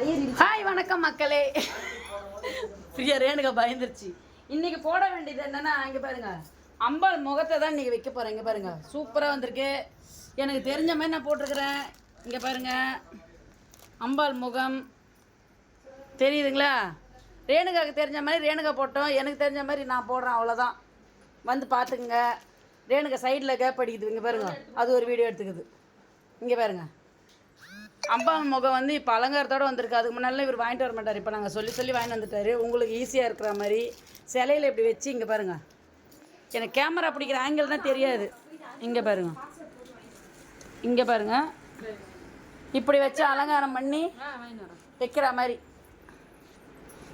Hi வணக்கம் மக்களே. ஃப்ரீயா ரேணுகா பயந்துருச்சு. இன்னைக்கு போட வேண்டியது என்னன்னா, இங்கே பாருங்க, அம்பாள் முகத்தை தான் இன்னைக்கு வைக்க போகிறேன். இங்கே பாருங்க, சூப்பராக வந்திருக்கு. எனக்கு தெரிஞ்ச மாதிரி நான் போட்டிருக்கிறேன். இங்கே பாருங்க, அம்பாள் முகம் தெரியுதுங்களா? ரேணுகாவுக்கு தெரிஞ்ச மாதிரி ரேணுகா போட்டோம், எனக்கு தெரிஞ்ச மாதிரி நான் போடுறேன், அவ்வளோதான். வந்து பார்த்துக்குங்க. ரேணுகா சைடில் கேப் அடிக்குது, இங்கே பாருங்க, அது ஒரு வீடியோ எடுத்துக்குது. இங்கே பாருங்க, அம்பாள் முகம் வந்து இப்போ அலங்காரத்தோடு வந்திருக்கு. அதுக்கு முன்னாடி இவர் வாங்கிட்டு வர மாட்டார். இப்போ நாங்கள் சொல்லி வாங்கிட்டு வந்துட்டார். உங்களுக்கு ஈஸியாக இருக்கிற மாதிரி சிலையில் இப்படி வச்சு இங்கே பாருங்கள். எனக்கு கேமரா பிடிக்கிற ஆங்கிள் தான் தெரியாது. இங்கே பாருங்கள், இங்கே பாருங்கள், இப்படி வச்சு அலங்காரம் பண்ணி வைக்கிற மாதிரி.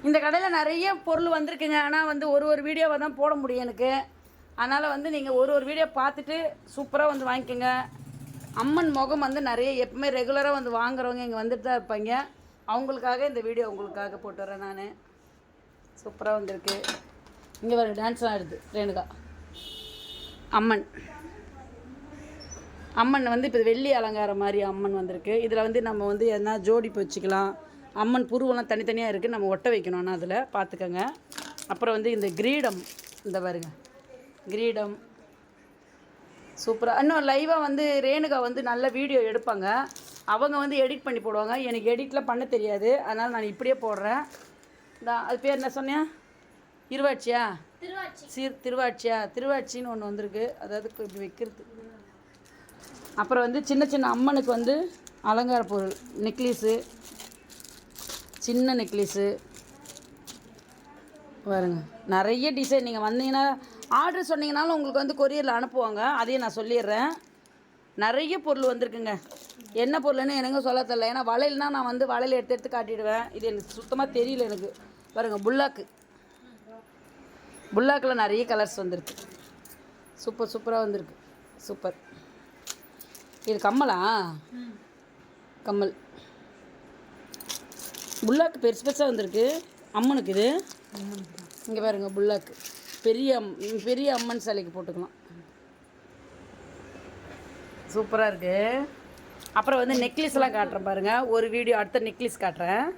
இந்த கடையில் நிறைய பொருள் வந்திருக்குங்க. ஆனால் வந்து ஒரு வீடியோவை தான் போட முடியும் எனக்கு. அதனால் வந்து நீங்கள் ஒரு வீடியோ பார்த்துட்டு சூப்பராக வந்து வாங்கிக்கோங்க. அம்மன் முகம் வந்து நிறைய எப்பவுமே ரெகுலராக வந்து வாங்குறவங்க இங்கே வந்துட்டு தான் இருப்பாங்க. அவங்களுக்காக இந்த வீடியோ உங்களுக்காக போட்டு வரேன் நான். சூப்பராக வந்திருக்கு. இங்கே வர டான்ஸ்லாம் ஆடுது ரேணுகா. அம்மன் வந்து இப்போ வெள்ளி அலங்காரம் மாதிரி அம்மன் வந்திருக்கு. இதில் வந்து நம்ம வந்து எதனா ஜோடிப்பு வச்சுக்கலாம். அம்மன் புருவெல்லாம் தனித்தனியாக இருக்குது, நம்ம ஒட்ட வைக்கணும். ஆனால் அதில் பார்த்துக்கோங்க. அப்புறம் வந்து இந்த கிரீடம், இந்த பாருங்க கிரீடம் சூப்பராக. இன்னும் லைவாக வந்து ரேணுகா வந்து நல்ல வீடியோ எடுப்பாங்க. அவங்க வந்து எடிட் பண்ணி போடுவாங்க. எனக்கு எடிட்லாம் பண்ண தெரியாது. அதனால் நான் இப்படியே போடுறேன். அது பேர் என்ன சொன்னேன்? திருவாட்சியா? திருவாட்சின்னு ஒன்று வந்திருக்கு. அதாவது இப்படி வைக்கிறது. அப்புறம் வந்து சின்ன அம்மனுக்கு வந்து அலங்கார பொருள், நெக்லீஸு, சின்ன நெக்லீஸு பாருங்க. நிறைய டிசைன். நீங்கள் வந்தீங்கன்னா ஆர்டர் சொன்னீங்கனாலும் உங்களுக்கு வந்து கொரியரில் அனுப்புவாங்க. அதையும் நான் சொல்லிடுறேன். நிறைய பொருள் வந்திருக்குங்க. என்ன பொருள்னு எனக்கு சொல்ல தெரியல. ஏன்னா வளையல்னால் நான் வந்து வளையல் எடுத்து காட்டிடுவேன். இது எனக்கு சுத்தமாக தெரியல எனக்கு. பாருங்கள், புல்லாக்கில் நிறைய கலர்ஸ் வந்திருக்கு. சூப்பராக வந்திருக்கு. சூப்பர். இது கம்மலா? கம்மல் புல்லாக்கு பெருசாக வந்திருக்கு அம்மனுக்கு. இது இங்கே பாருங்கள், புல்லாக்கு பெரிய அம்மன் சிலைக்கு போட்டுக்கலாம். சூப்பராக இருக்குது. அப்புறம் வந்து நெக்லஸ்லாம் காட்டுறேன் பாருங்கள். ஒரு வீடியோ அடுத்த நெக்லஸ் காட்டுறேன்.